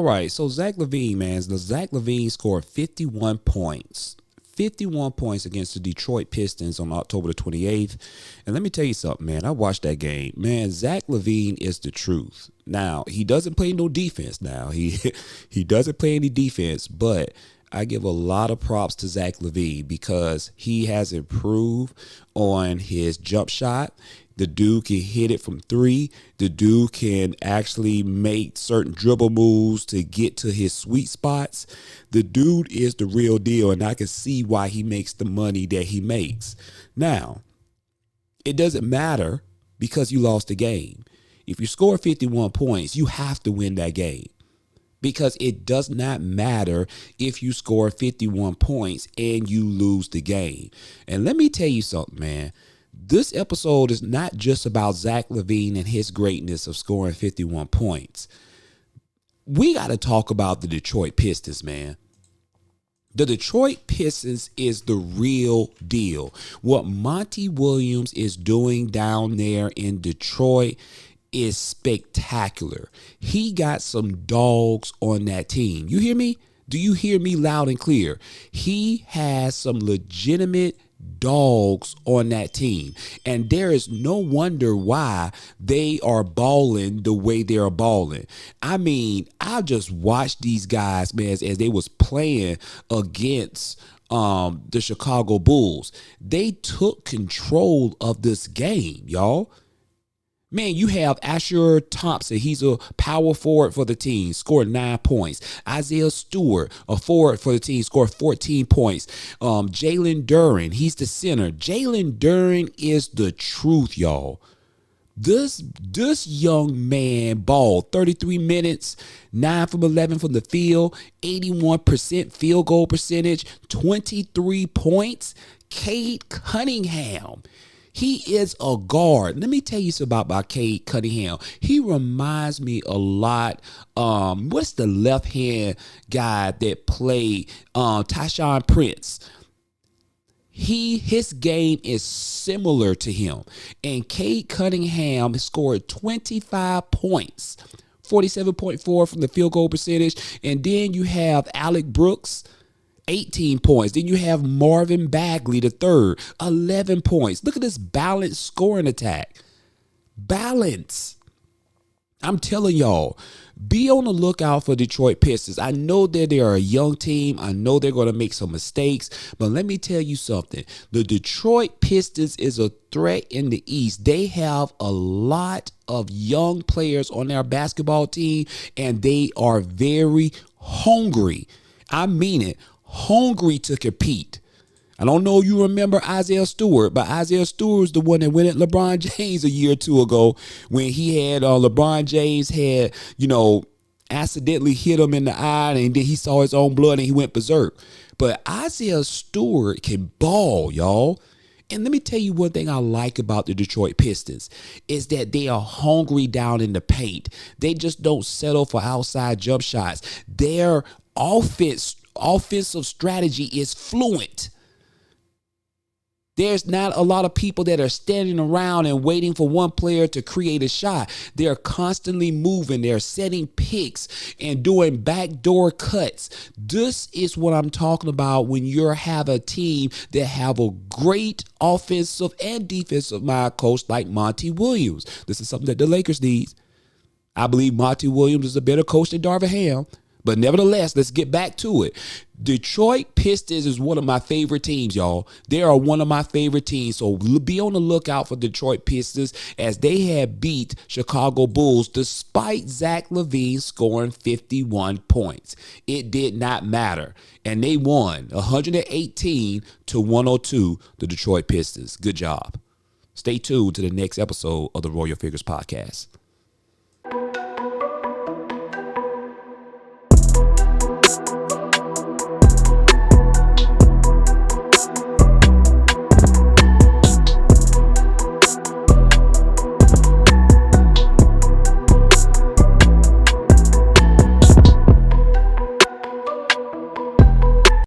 right, so Zach LaVine, man, the Zach LaVine scored 51 points. 51 points against the Detroit Pistons on October the 28th. And let me tell you something, man. I watched that game. Man, Zach LaVine is the truth. Now, he doesn't play no defense now. He doesn't play any defense, but I give a lot of props to Zach LaVine because he has improved on his jump shot. The dude can hit it from three. The dude can actually make certain dribble moves to get to his sweet spots. The dude is the real deal, and I can see why he makes the money that he makes. Now, it doesn't matter because you lost the game. If you score 51 points, you have to win that game. Because it does not matter if you score 51 points and you lose the game. And let me tell you something, man. This episode is not just about Zach LaVine and his greatness of scoring 51 points. We got to talk about the Detroit Pistons, man. The Detroit Pistons is the real deal. What Monty Williams is doing down there in Detroit is spectacular. He got some dogs on that team. You hear me? Do you hear me loud and clear? He has some legitimate dogs on that team. And there is no wonder why they are balling the way they're balling. I mean, I just watched these guys, man, as they was playing against the Chicago Bulls. They took control of this game, y'all. Man, you have Asher Thompson. He's a power forward for the team, scored 9 points. Isaiah Stewart, a forward for the team, scored 14 points. Jalen Duren, he's the center. Jalen Duren is the truth, y'all. This young man balled 33 minutes, 9 from 11 from the field, 81% field goal percentage, 23 points. Cade Cunningham. He is a guard. Let me tell you something about Cade Cunningham. He reminds me a lot. What's the left-hand guy that played Tyshawn Prince? His game is similar to him. And Cade Cunningham scored 25 points, 47.4 from the field goal percentage. And then you have Alec Brooks, 18 points. Then you have Marvin Bagley, the third, 11 points. Look at this balanced scoring attack. Balance. I'm telling y'all, be on the lookout for Detroit Pistons. I know that they are a young team. I know they're going to make some mistakes. But let me tell you something. The Detroit Pistons is a threat in the East. They have a lot of young players on their basketball team, and they are very hungry. I mean it. Hungry to compete. I don't know if you remember Isaiah Stewart, but Isaiah Stewart was the one that went at LeBron James a year or two ago when he had LeBron James had, accidentally hit him in the eye, and then he saw his own blood and he went berserk. But Isaiah Stewart can ball, y'all. And let me tell you one thing I like about the Detroit Pistons is that they are hungry down in the paint. They just don't settle for outside jump shots. Their offensive strategy is fluent. There's not a lot of people that are standing around and waiting for one player to create a shot. They're constantly moving. They're setting picks and doing backdoor cuts. This is what I'm talking about when you have a team that have a great offensive and defensive mind coach like Monty Williams. This is something that the Lakers need. I believe Monty Williams is a better coach than Darvin Ham. But nevertheless, let's get back to it. Detroit Pistons is one of my favorite teams, y'all. They are one of my favorite teams. So be on the lookout for Detroit Pistons as they have beat Chicago Bulls despite Zach LaVine scoring 51 points. It did not matter. And they won 118-102, the Detroit Pistons. Good job. Stay tuned to the next episode of the Royal Figures Podcast.